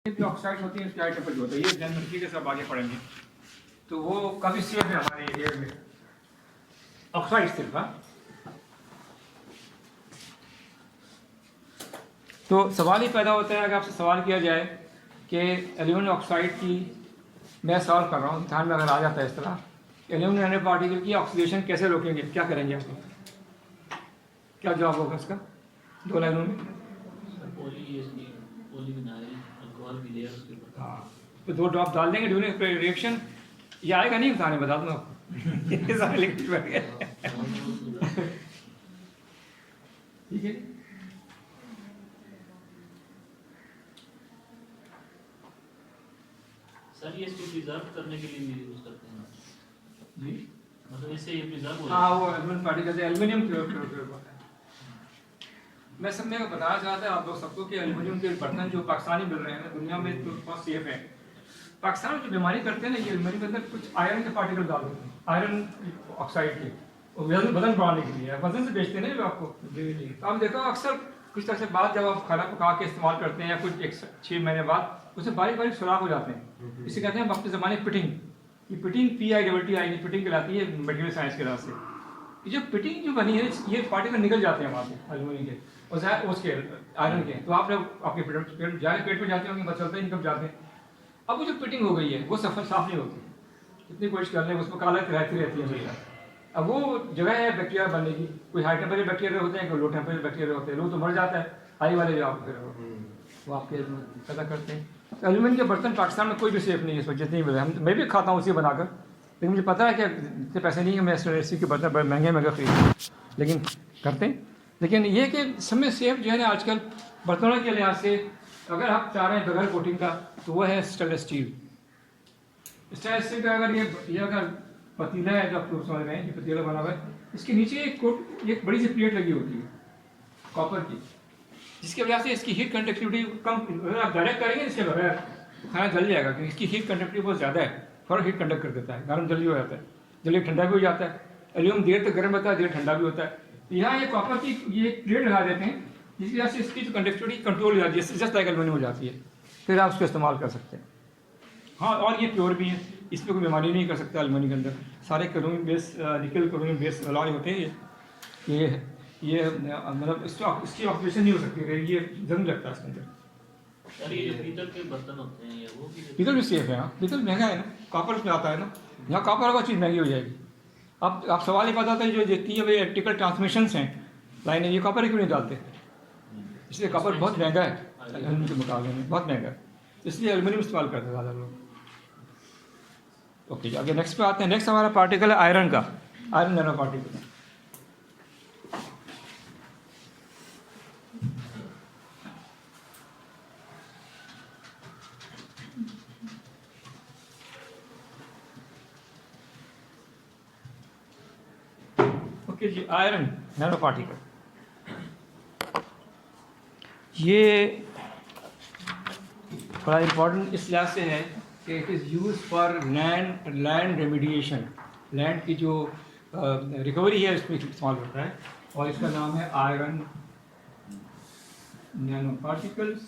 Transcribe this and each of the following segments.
भी ऑक्साइड होती है, उसकी हाई टेम्परेचर होता है, ये ध्यान रखिए कि सब आगे पढ़ेंगे तो वो काफ़ी सेफ है हमारे एरिया में ऑक्साइड सिर्फ। हाँ, तो सवाल ही पैदा होता है अगर आपसे सवाल किया जाए कि एल्यूमिनियम ऑक्साइड की, मैं सॉल्व कर रहा हूँ, ध्यान में अगर आ जाता है इस तरह, एल्यूमिनियम नैनो पार्टिकल की ऑक्सीडेशन कैसे रोकेंगे, क्या करेंगे आप, क्या जवाब होगा इसका 2 लाइनों में? हाँ, तो 2 ड्रॉप डाल देंगे ड्यूरिंग रिएक्शन, ये आएगा नहीं बताने, बता दूँ आपको ये सारे लिक्विड बैठ गए ठीक है। सर ये इसको प्रिजर्व करने के लिए यूज करते हैं जी, मतलब इससे ये प्रिजर्व हो हाँ वो एल्यूमिनियम पार्टिकल से एल्यूमिनियम होता है। मैं सब में बताना चाहता है आप लोग सबको कि एल्यूमिनियम के बर्तन जो पाकिस्तानी मिल रहे हैं दुनिया में तो बहुत सेफ है। पाकिस्तान में जो बीमारी करते हैं ना, ये एल्यूमिनियम के अंदर कुछ आयरन के पार्टिकल डाल देते हैं, आयरन ऑक्साइड के, वजन बढ़ाने के लिए, वजन से बेचते हैं ना आपको। तो आप देखो अक्सर कुछ तरह से बाद जब आप खाना पका के इस्तेमाल करते हैं या कुछ 6 महीने बाद उसमें बारीक बारीक सुराख हो जाते हैं, इसे कहते हैं अपने ज़माने पिटिंग। ये पिटिंग PITT पिटिंग कहलाती है मटेरियल साइंस के रास्ते। ये जो पिटिंग जो बनी है, ये पार्टिकल निकल जाते हैं वहाँ से एल्यूमिनियम के और उसके आयरन के, तो आपने आपके पेट में जाते होंगे, बस चलते ही निकल जाते हैं। अब वो जो पिटिंग हो गई है वो सफर साफ नहीं होती, कितनी कोशिश कर लें उसमें काला रहती है हमेशा। अब वो जगह है बैक्टीरिया बनने की, कोई हाई टेम्परेचर बैक्टीरिया होते हैं, कोई लो टेम्परेचर बैक्टीरिया होते हैं, लोग तो मर जाता है, हाई वाले जो आप फिर वो आपके पैदा करते हैं। तो एल्यूमिनियम के बर्तन पाकिस्तान में कोई भी सेफ नहीं है, इसमें जितनी भी मैं भी खाता हूँ उसी बनाकर, लेकिन मुझे पता है कि इतने पैसे नहीं है, मैं स्टेनलेस के बर्तन बड़े महंगे महंगे खरीद, लेकिन करते हैं। लेकिन ये कि सब में सेफ जो है ना आजकल बर्तनों के लिहाज से, अगर आप चाह रहे हैं बगैर कोटिंग का, तो वो है स्टेनलेस स्टील। स्टेनलेस स्टील का अगर ये अगर पतीला है जो आप लोग समझ रहे हैं, ये पतीला बना हुआ है, इसके नीचे एक बड़ी सी प्लेट लगी होती है कॉपर की, जिसकी वजह से इसकी हीट कंडक्टिविटी कम, अगर आप डायरेक्ट करेंगे इसके बगैर खाना जल जाएगा, क्योंकि इसकी हीट कंडक्टिविटी बहुत ज़्यादा है, फौरन हीट कंडक्ट कर देता है, गर्म जल्दी हो जाता है, जल्दी ठंडा भी हो जाता है। एल्यूमिनियम देर तक गर्म होता है, देर ठंडा भी होता है। यहाँ ये कॉपर की ये एक प्लेट लगा देते हैं, जिसकी वजह से इसकी जो कंडक्टिविटी कंट्रोल हो जाती है, जस्ट लाइक एल्यूमिनियम हो जाती है, फिर आप उसको इस्तेमाल कर सकते हैं। हाँ, और ये प्योर भी है, इसमें कोई बीमारी नहीं कर सकता एल्यूमिनियम के अंदर, सारे क्रोमियम बेस निकल क्रोमियम बेस अलॉय होते हैं। ये मतलब इसकी ऑक्सीडेशन नहीं हो सकती, ये जंग लगता है इसके अंदर। सर ये जो पीतल के बर्तन होते हैं ये वो पीतल भी सेफ है। हाँ, पीतल महंगा है ना, कॉपर उसमें आता है ना, यहाँ कॉपर होगा चीज़ महंगी हो जाएगी। अब आप सवाल ये पता था जो जितनी है इलेक्ट्रिकल ट्रांसमिशंस हैं लाइनें, ये कॉपर क्यों नहीं डालते, इसलिए कॉपर बहुत महंगा है एल्यूमिनियम के मुकाबले में, बहुत महंगा है, इसलिए एल्यूमिनियम इस्तेमाल करते हैं ज़्यादा लोग। ओके, आगे नेक्स्ट पे आते हैं। नेक्स्ट हमारा पार्टिकल है आयरन का, आयरन नैनो पार्टिकल। ओके जी, आयरन नैनो पार्टिकल, ये बड़ा इम्पोर्टेंट इस लिहाज से है कि it is use for land remediation, land की जो रिकवरी है उसमें इस्तेमाल होता है, और इसका नाम है iron nano particles.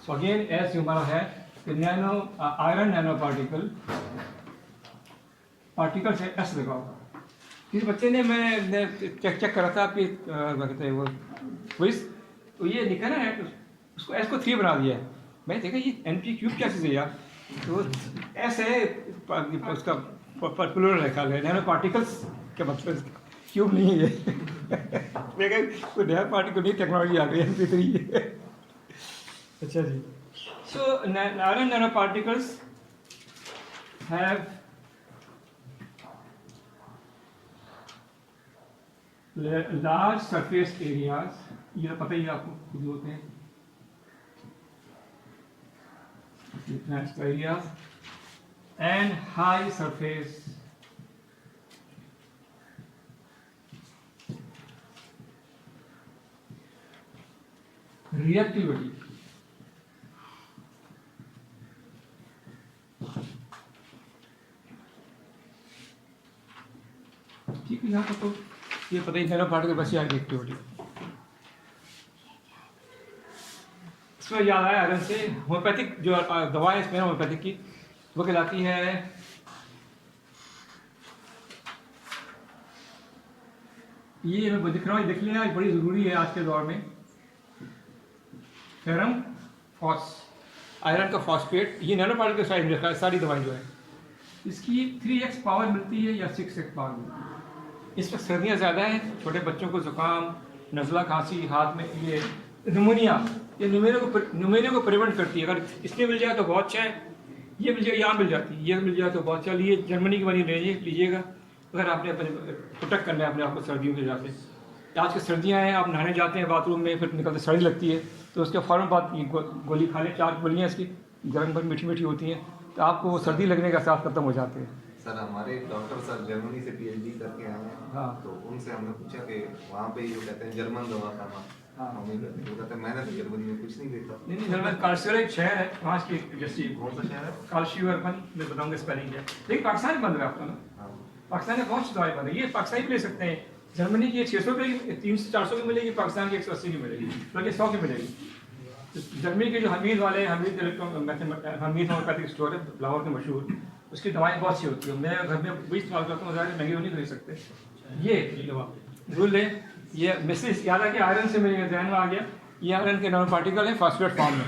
So again, as हमारा है कि नैनो आयरन नैनो पार्टिकल से एस लगा हुआ। किसी बच्चे ने मैं चेक करा था आपकी कहते हैं वो क्विज, तो ये लिखा ना उसको एस को 3 बना दिया है। मैं देखा ये NP क्यूब क्या चीज़ है यार, तो एस है उसका प्लूरल लिखा गया, नैनो पार्टिकल्स के मतलब क्यूब नहीं है देखा कोई नया पार्टिकल नहीं, टेक्नोलॉजी आ गई NP3 अच्छा जी। So iron nanoparticles have large surface areas, ये पता ही आपको खुद होते हैं, areas and high surface reactivity। ठीक है, यहाँ पर तो ये पता ही नैनो पार्टिकल बस याद एक्टिविटी। इसमें याद आया आयरन से होम्योपैथिक जो दवा है इसमें होम्योपैथिक की, वो कहलाती है ये मैं दिख रहा हूँ, देख लेना, बड़ी ज़रूरी है आज के दौर में। फेरम फॉस, आयरन का फॉस्फेट, ये नैनो पार्टिकल के साइड में रखा है सारी दवाई जो है। इसकी 3x पावर मिलती है या 6x पावर मिलती है। इस वक्त सर्दियाँ ज़्यादा हैं, छोटे बच्चों को ज़ुकाम, नज़ला, खांसी, हाथ में ये न्यूमोनिया, ये न्यूमोनिया को प्रिवेंट करती है। अगर इसमें मिल जाए तो बहुत अच्छा है, ये मिल जाए, यहाँ मिल जाती है, ये मिल जाए तो बहुत अच्छा। ये जर्मनी की बनी लीजिएगा अगर आपने अपने प्रोटेक्ट करना है अपने आप को सर्दियों के हिसाब से। आज की सर्दियाँ हैं, आप नहाने जाते हैं बाथरूम में, फिर निकलते सर्दी लगती है, तो उसके फ़ौरन बाद गोली खा लें, 4 गोलियाँ इसकी गर्म पर मीठी मीठी होती हैं, तो आपको वो सर्दी लगने का साथ खत्म हो जाते हैं। सर हमारे डॉक्टर सर जर्मनी से पीएचडी करके आए हैं। हाँ। तो उनसे हमने पूछा कि वहाँ पे जो कहते हैं जर्मन दवा खाना, हाँ। वो कहते हैं मैंने तो जर्मनी में कुछ नहीं देखा। नहीं, जर्मन कार्लसरूहे एक शहर है वहाँ की जैसी, कौन सा शहर है? कार्लसरूहे, मैं बताऊँगा स्पेलिंग है, लेकिन पाकिस्तान में बंद है आपका ना, हाँ। पाकिस्तान में बहुत सी दवाई बंद है, ये पाकिस्तान भी ले सकते हैं। जर्मनी की 600 रुपये की, 300-400 की मिलेगी, पाकिस्तान की 180 की मिलेगी, बल्कि 100 की मिलेगी। तो जर्मनी के जो हमीद वाले, हमीद होम्योपैथिक स्टोर है लाहौर के मशहूर, उसकी दवाएं बहुत अच्छी होती है। मैं घर में वही इस्तेमाल करता हूँ, ज़्यादा महंगी नहीं खरीद सकते। ये दवा जरूर लें, ये मैसेज याद आ गया, आयरन से मेरे ध्यान में आ गया, ये आयरन के नैनो पार्टिकल है फॉस्फेट फॉर्म में।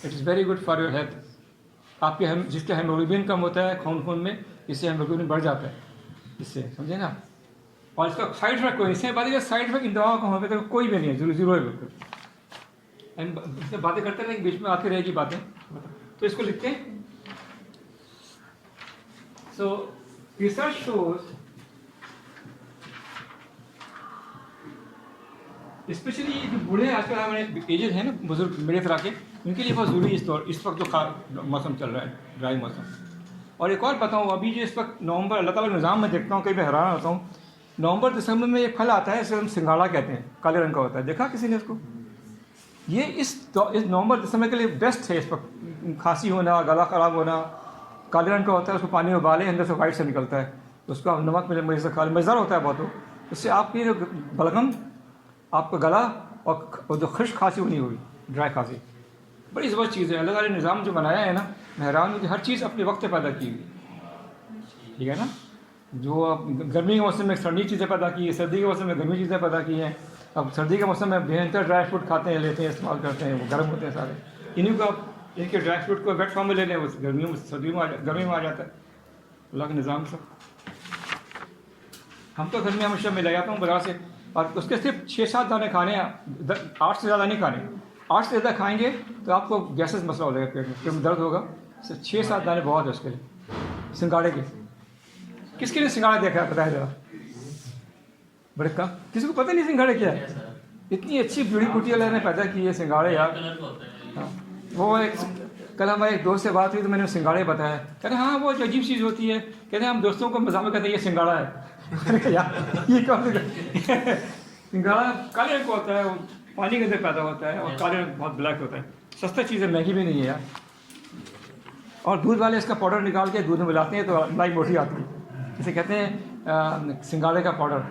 It is very good for your health. आपके जिसका हेमोग्लोबिन कम होता है खून में, इससे हेमोग्लोबिन बढ़ जाता है, इससे समझे ना। और इसका साइड इफेक्ट कोई, इससे बात है साइड इफेक्ट इन दवाओं का होम्योपैथी कोई भी नहीं है, जीरो है बिल्कुल। एंड बातें करते रहेंगे, बीच में आती रहेगी बातें, तो इसको लिखते हैं। सो रिसर्च शोज स्पेशली जो बूढ़े आजकल हमारे एजेड हैं ना, बुजुर्ग मेरे तरह के, उनके लिए बहुत ज़रूरी इस वक्त जो मौसम चल रहा है, ड्राई मौसम। और एक और बताऊँ, अभी जो इस वक्त नवंबर, अल्लाह ताला निज़ाम में देखता हूँ, कई मैं हैरान होता हूँ, नवंबर दिसंबर में एक फल आता है, इसे हम सिंगाड़ा कहते हैं, काले रंग का होता है, देखा किसी ने उसको? ये इस नवंबर दिसंबर के लिए बेस्ट है। इस वक्त खांसी होना, गला ख़राब होना, काले रंग का होता है, उसको पानी में उबालें, अंदर से वाइट से निकलता है, उसको नमक में मज़े से खा लें, मज़ेदार होता है बहुत। उससे आपकी जो बलगम, आपका गला और जो खुश्क खांसी होनी होगी, ड्राई खांसी, बड़ी ज़बरदस्त चीज़ है। अल्लाह ताला ने निज़ाम जो बनाया है ना, मैं हैरान हूँ कि हर चीज़ अपने वक्त पैदा की हुई, ठीक है ना। जो अब गर्मी के मौसम में ठंडी चीज़ें पैदा की है, सर्दी के मौसम में गर्मी चीज़ें पैदा की हैं। अब सर्दी के मौसम में भयंकर ड्राई फ्रूट खाते हैं, लेते हैं, इस्तेमाल करते हैं, वो गर्म होते हैं सारे। इन्हीं को आप इनके ड्राई फ्रूट को वेट फॉर्म में ले लें, उस गर्मियों में, सर्दियों में गर्मी में आ जाता है, अल्लाह के निज़ाम से। हम तो घर में हमेशा मैं ले जाता हूँ बाजार से, और उसके सिर्फ 6-7 दाने खाने हैं, 8 से ज़्यादा नहीं खाने। 8 से ज़्यादा खाएंगे तो आपको गैसेस मसला हो जाएगा, पेट में दर्द होगा। 6-7 दाने बहुत है उसके लिए, सिंगाड़े के। किसके लिए सिंगाड़ा देखा है बताया जरा? बड़े कम, किसी को पता नहीं सिंगाड़े क्या है। इतनी अच्छी ब्यूटी कुटी अल्लाह ने पैदा की है सिंगाड़े यार। हाँ, वो एक कल हमारे एक दोस्त से बात हुई तो मैंने सिंगाड़े बताया, कहते हाँ वो जो अजीब चीज़ होती है, कहते हम दोस्तों को मजाक में कहते हैं ये सिंगाड़ा है। यार ये कौन सिंगाड़ा काले रंग का होता है, वो पानी के अंदर पैदा होता है, और काले रंग बहुत ब्लैक होता है, सस्ता चीज़ है, महंगी भी नहीं है यार। और दूध वाले इसका पाउडर निकाल के दूध में मिलाते हैं तो मलाई मोटी आती है, इसे कहते हैं सिंगाड़े का पाउडर।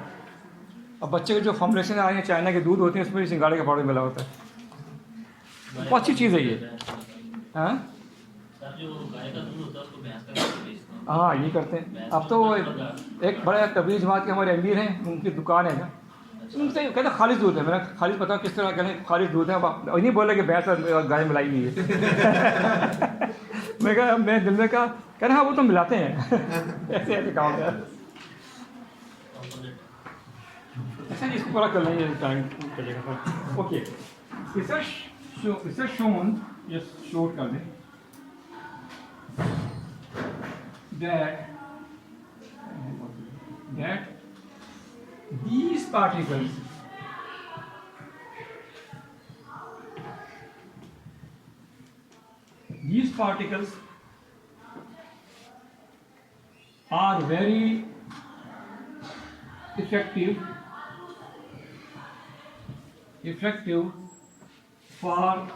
अब बच्चे के जो फॉर्मुलेशन आ रहे हैं, चाइना के दूध होते हैं, उसमें भी सिंगाड़े का पाउडर मिला होता है, बहुत अच्छी चीज़ है ये। हाँ हाँ, ये करते हैं। अब तो एक बड़ा तबलीग जमात के हमारे अमीर हैं, उनकी दुकान है ना, उनसे कहते खालिश दूध है। मैंने खालिश बताओ किस तरह कहते खालिश दूध है, अब नहीं बोले कि भैंस और गाय मिलाई नहीं है। मैं कहा, मैं दिल में कहा, कह रहे हाँ वो तो मिलाते हैं। ऐसे ऐसे काम है ऐसा नहीं, इसको पूरा कर लेंगे, टाइम चलेगा। ओके, रिसर्च शोन, ये शोट कर दें that these particles are very effective for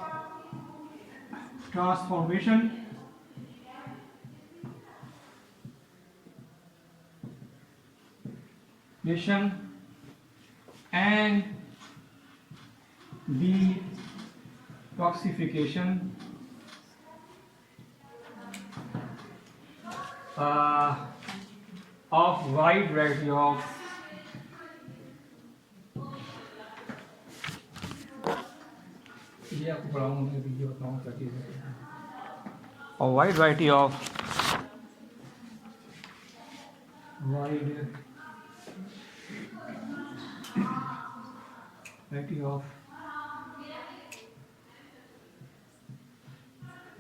transformation and detoxification of wide variety of ये आपको पढ़ाऊंगा मैं वीडियो बताऊँ क्या चीज़ है और wide variety of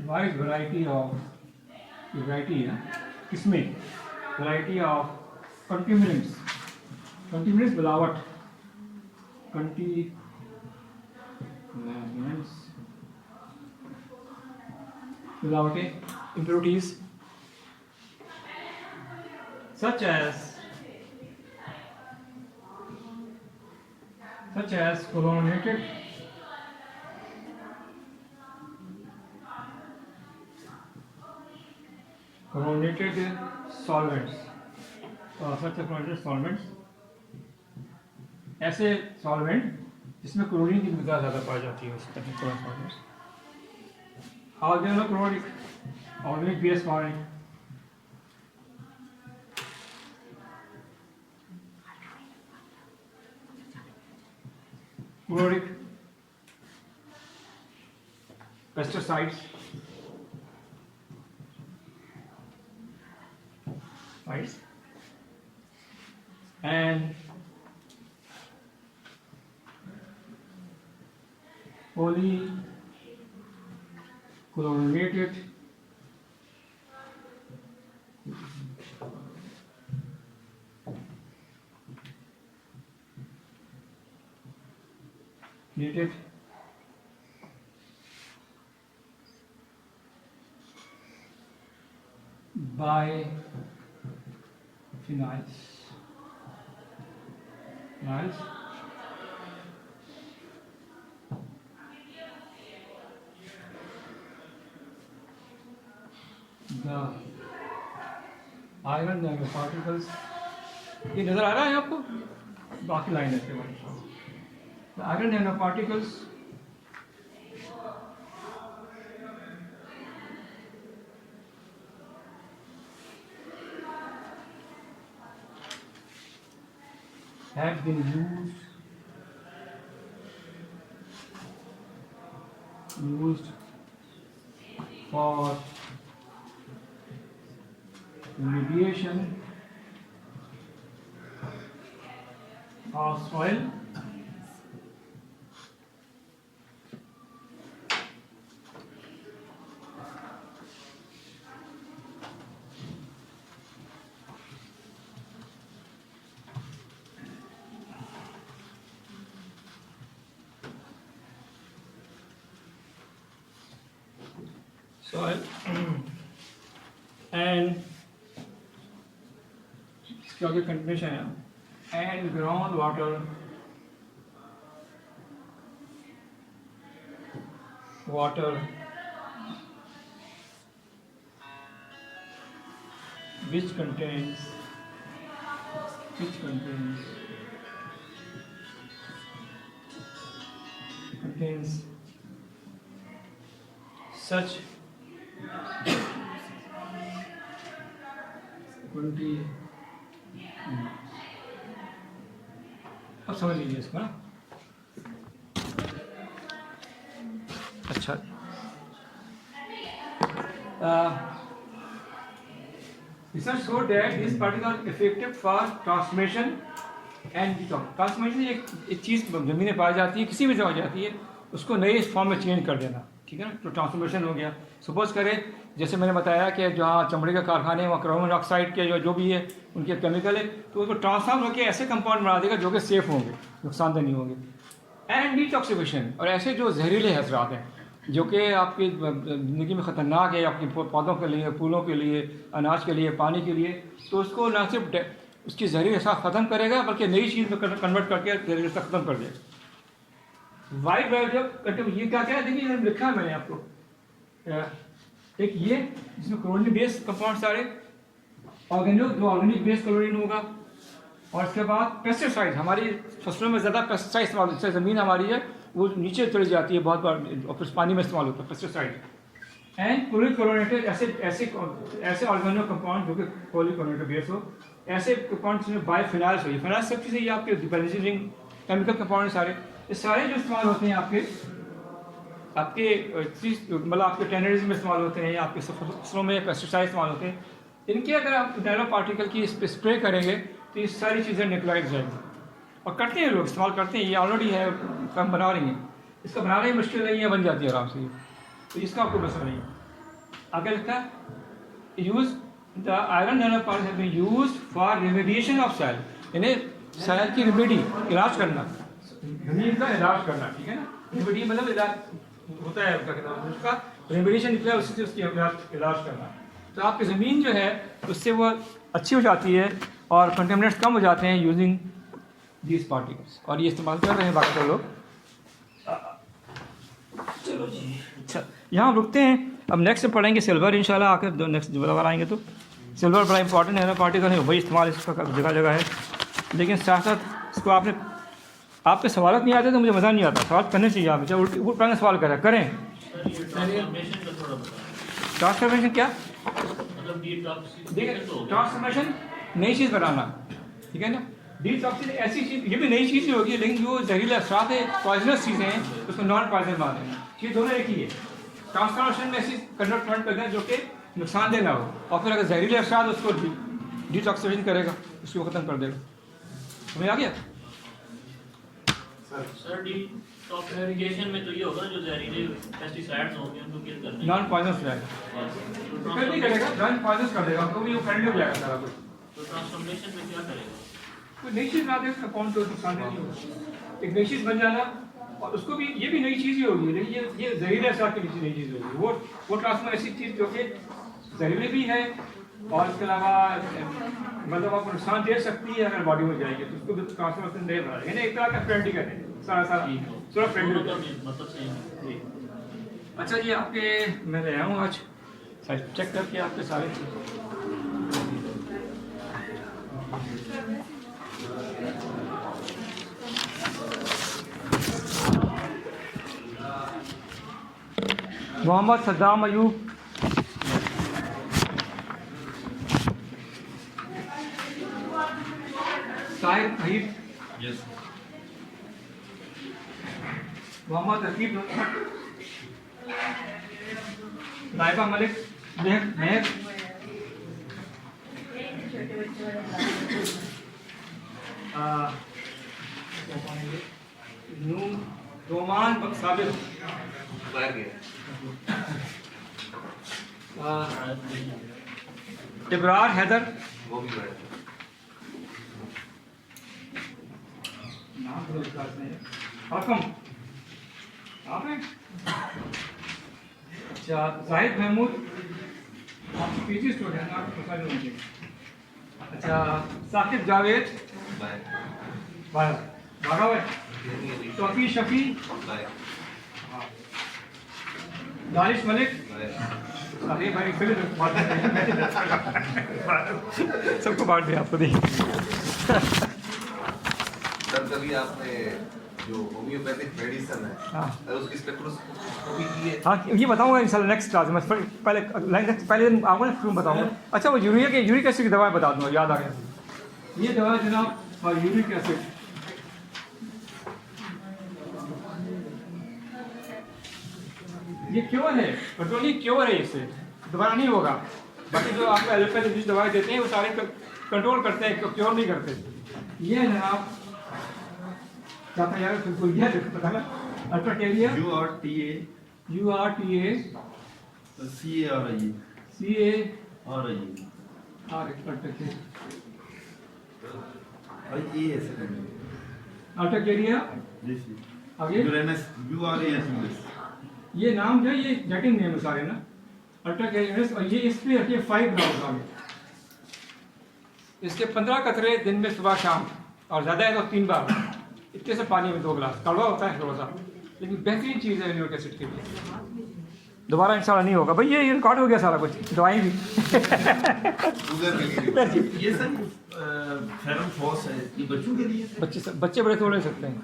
wide variety है किसमें वैरायटी ऑफ कंटिन्यूस मिलावट मिलावटें impurities such as chlorinated solvents ऐसे सॉल्वेंट जिसमें क्लोरीन की मिकदार ज़्यादा पाई जाती है उसके solvents organic base forming chloric pesticides and polychlorinated biphenyls the iron nanoparticles ये नजर आ रहा है आपको बाकी लाइन है इसके बारे में the iron nanoparticles have been used for remediation of soil and इसके आगे कंटिन्यूशन है and ground water which contains such 20 अब समझ लीजिए इसको ना अच्छा research showed that these particles are effective for transformation and detox transformation एक चीज़ ज़मीन में पाई जाती है किसी भी जगह जाती है उसको नए फॉर्म में चेंज कर देना ठीक है ना तो ट्रांसफॉर्मेशन हो गया सपोज करें जैसे मैंने बताया कि जहाँ चमड़े के कारखाने वहाँ कार्बन मोनोऑक्साइड के जो भी है उनके केमिकल है तो उसको ट्रांसफॉर्म होकर ऐसे कंपाउंड बना देगा जो कि सेफ होंगे नुकसानदेह नहीं होंगे एंड डिटॉक्सिफिकेशन और ऐसे जो जहरीले हजरात हैं जो कि आपकी ज़िंदगी में ख़तरनाक है आपके पौधों के लिए फूलों के लिए अनाज के लिए पानी के लिए तो उसको ना सिर्फ उसकी जहरीली असर ख़त्म करेगा बल्कि नई चीज़ में कन्वर्ट करके जहरीली असर ख़त्म कर देगा वाइड वैरायटी ये क्या है देखिए लिखा है मैंने आपको एक ये जिसमें क्लोरीन बेस्ड कंपाउंड सारे ऑर्गेनिक जो ऑर्गेनिक बेस्ड क्लोरीन होगा और इसके बाद पेस्टिसाइड, हमारी फसलों में ज़्यादा पेस्टिसाइड इस्तेमाल होता है, ज़मीन हमारी है वो नीचे चली जाती है बहुत बार, और फिर पानी में इस्तेमाल होता है पेस्टिसाइड। एंड पॉलीक्लोरिनेटेड ऐसे ऑर्गेनो कंपाउंड जो कि पॉलीक्लोरिनेटेड बेस हो, ऐसे कंपाउंड में बायोफिनाइल्स हो, फिनाइल्स सब चीज़ें ये आपके बेंजीन केमिकल कंपाउंड सारे, ये सारे जो इस्तेमाल होते हैं आपके मतलब आपके टेनरीज में इस्तेमाल होते हैं, आपके फसलों में पेस्टिसाइड इस्तेमाल होते हैं, इनके अगर आप नैनो पार्टिकल की स्प्रे करेंगे तो ये सारी चीज़ें न्यूट्रलाइज जाएंगी। और करते हैं लोग, इस्तेमाल करते हैं, ये ऑलरेडी है, हम बना रही हैं, इसका बनाना ही मुश्किल नहीं है, बन जाती है आराम से, तो इसका आपको मसला नहीं है। आगे लिखता है use the iron nano particle have been used for remediation of soil, यानी सॉइल की रेमेडी, इलाज करना, जमीन का इलाज करना, ठीक है ना। रेमेडी मतलब इलाज होता है उसका रेमेडिएशन निकला, उसी से उसकी इलाज करना। तो आपकी ज़मीन जो है उससे वो अच्छी हो जाती है और कंटेमिनेट्स कम हो जाते हैं यूजिंग दीज पार्टिकल्स, और ये इस्तेमाल कर रहे हैं बाकी लोग। चलो जी, अच्छा यहाँ हम रुकते हैं, अब नेक्स्ट पढ़ेंगे सिल्वर इंशाल्लाह, आकर दो नेक्स्ट जगह आएंगे तो सिल्वर बड़ा इंपॉर्टेंट नैनो पार्टिकल है, वही इस्तेमाल इसका जगह जगह है, लेकिन साथ साथ इसको आपके सवाल नहीं आते तो मुझे मज़ा नहीं आता, सवाल करने चाहिए, आप चाहे उल्ट पलट सवाल करें ट्रांसफॉर्मेशन क्या, देखिए ट्रांसफॉर्मेशन नई चीज़ बनाना, ठीक है ना। डिटॉक्सिन ऐसी चीज़, ये भी नई चीज़ ही होगी, लेकिन जो जहरीले असरात है, पॉइजनस चीज़ें हैं, उसको नॉन पॉइजन मान देना, ये दोनों एक ही है। ट्रांसफॉर्मेशन में ऐसी कन्वर्ट करना है जो कि नुकसानदेह ना हो, और फिर अगर जहरीले असरात उसको डिटॉक्सिफिकेशन करेगा, उसको ख़त्म कर देगा। समझ आ गया सर डिटॉक्सिफिकेशन में तो ये होगा जो जहरीले पेस्टिसाइड्स होंगे उनको किल करने, नॉन पॉइजनस रहेगा, फिर नहीं करेगा, नॉन पॉइजनस कर देगा, तो भी वो फ्रेंडली हो जाएगा सारा कुछ। तो ट्रांसफॉर्मेशन में क्या करेगा, कोई नई चीज़ लाते हैं कौन तो नुकसान नहीं होगा, एक नई चीज़ बन जाना, और उसको भी ये भी नई चीज़ ही होगी, लेकिन ये जहरीले असरात की नई चीज़ होगी, वो ट्रांसफॉर्म ऐसी चीज़ जो कि जहरीली भी है और इसके अलावा मतलब आपको नुकसान दे सकती है अगर बॉडी में जाएगी, तो उसको भी ट्रांसफॉर्मेशन नहीं बना, यानी एक तरह का फ्रेंडली कहते हैं, सारा थोड़ा फ्रेंडली मतलब सही है। अच्छा ये आपके मैं ले आया हूँ आज, चेक करके आपके सारे मोहम्मद सद्दाम अयूब, साहिब हईब, मोहम्मद रकीब, नाइबा मलिक, महक, रोमान साबिर, इब्रार हैदर, वो भी बैठ हकम, अच्छा जाहिद महमूद, आपकी पीजी स्टूडेंट, आपको पता नहीं होंगे। अच्छा साकिब जावेद, तौफीक शफी, दानिश मलिक, अरे भाई फिर सबको बांट दिया आपको देखिए। सर कभी आपने जो होम्योपैथिक मेडिसिन है, हाँ उसकी स्पेक्ट्रोस्कोपी की है? हाँ ये बताऊंगा इंशाल्लाह नेक्स्ट क्लास में, पहले आपको ना क्यों बताऊंगा। अच्छा वो यूरिक एसिड की दवा बता दूंगा, याद आ गया, ये दवा जनाब और यूरिक एसिड, ये क्योर है, पेट्रोलिक क्योर है, इससे दोबारा नहीं होगा। बाकी जो आपको एलोपैथिक जिस दवाई देते हैं वो सारे कंट्रोल करते हैं, क्योर नहीं करते। ये जनाब यार बिल्कुल ये पता है अल्ट्राटेरिया, URTA अल्ट्राटेरिया, आगे ये नाम जो है ये लैटिन नेम है सारे ना, अल्ट्राटेरियस, और ये इस पे रखिए 5 ग्राम आगे, इसके 15 कतरे दिन में सुबह शाम, और ज़्यादा है तो 3 बार, इतने से पानी में 2 गिलास, कड़वा होता है थोड़ा सा, लेकिन बेहतरीन चीज़ है यूरिक एसिड के लिए। दोबारा इंशाल्लाह नहीं होगा भाई। ये रिकॉर्ड हो गया सारा कुछ, दवाई भी। उधर के लिए ये सर फेरम फॉस है, ये बच्चों के लिए है? बच्चे बड़े थोड़े ले सकते हैं।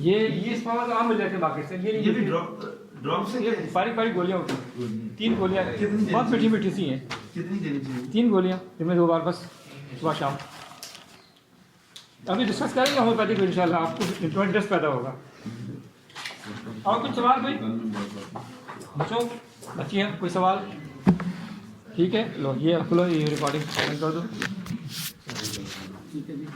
ये इस पावर तो आम मिल जाते हैं मार्केट से। ये भी ड्रॉप से ये बारीक बारीक गोलियाँ होती हैं, 3 गोलियाँ, कितनी बहुत मीठी मीठी सी हैं। कितनी देनी चाहिए? 3 गोलियाँ दिन में 2 बार बस, सुबह शाम। अभी डिस्कस करेंगे होम्योपैथिक में इंशाल्लाह, आपको इंटरेस्ट पैदा होगा। और कुछ सवाल कोई बच्चों, बच्चियाँ, कोई सवाल? ठीक है, लो ये खोलो, ये रिकॉर्डिंग कर दो। ठीक है जी।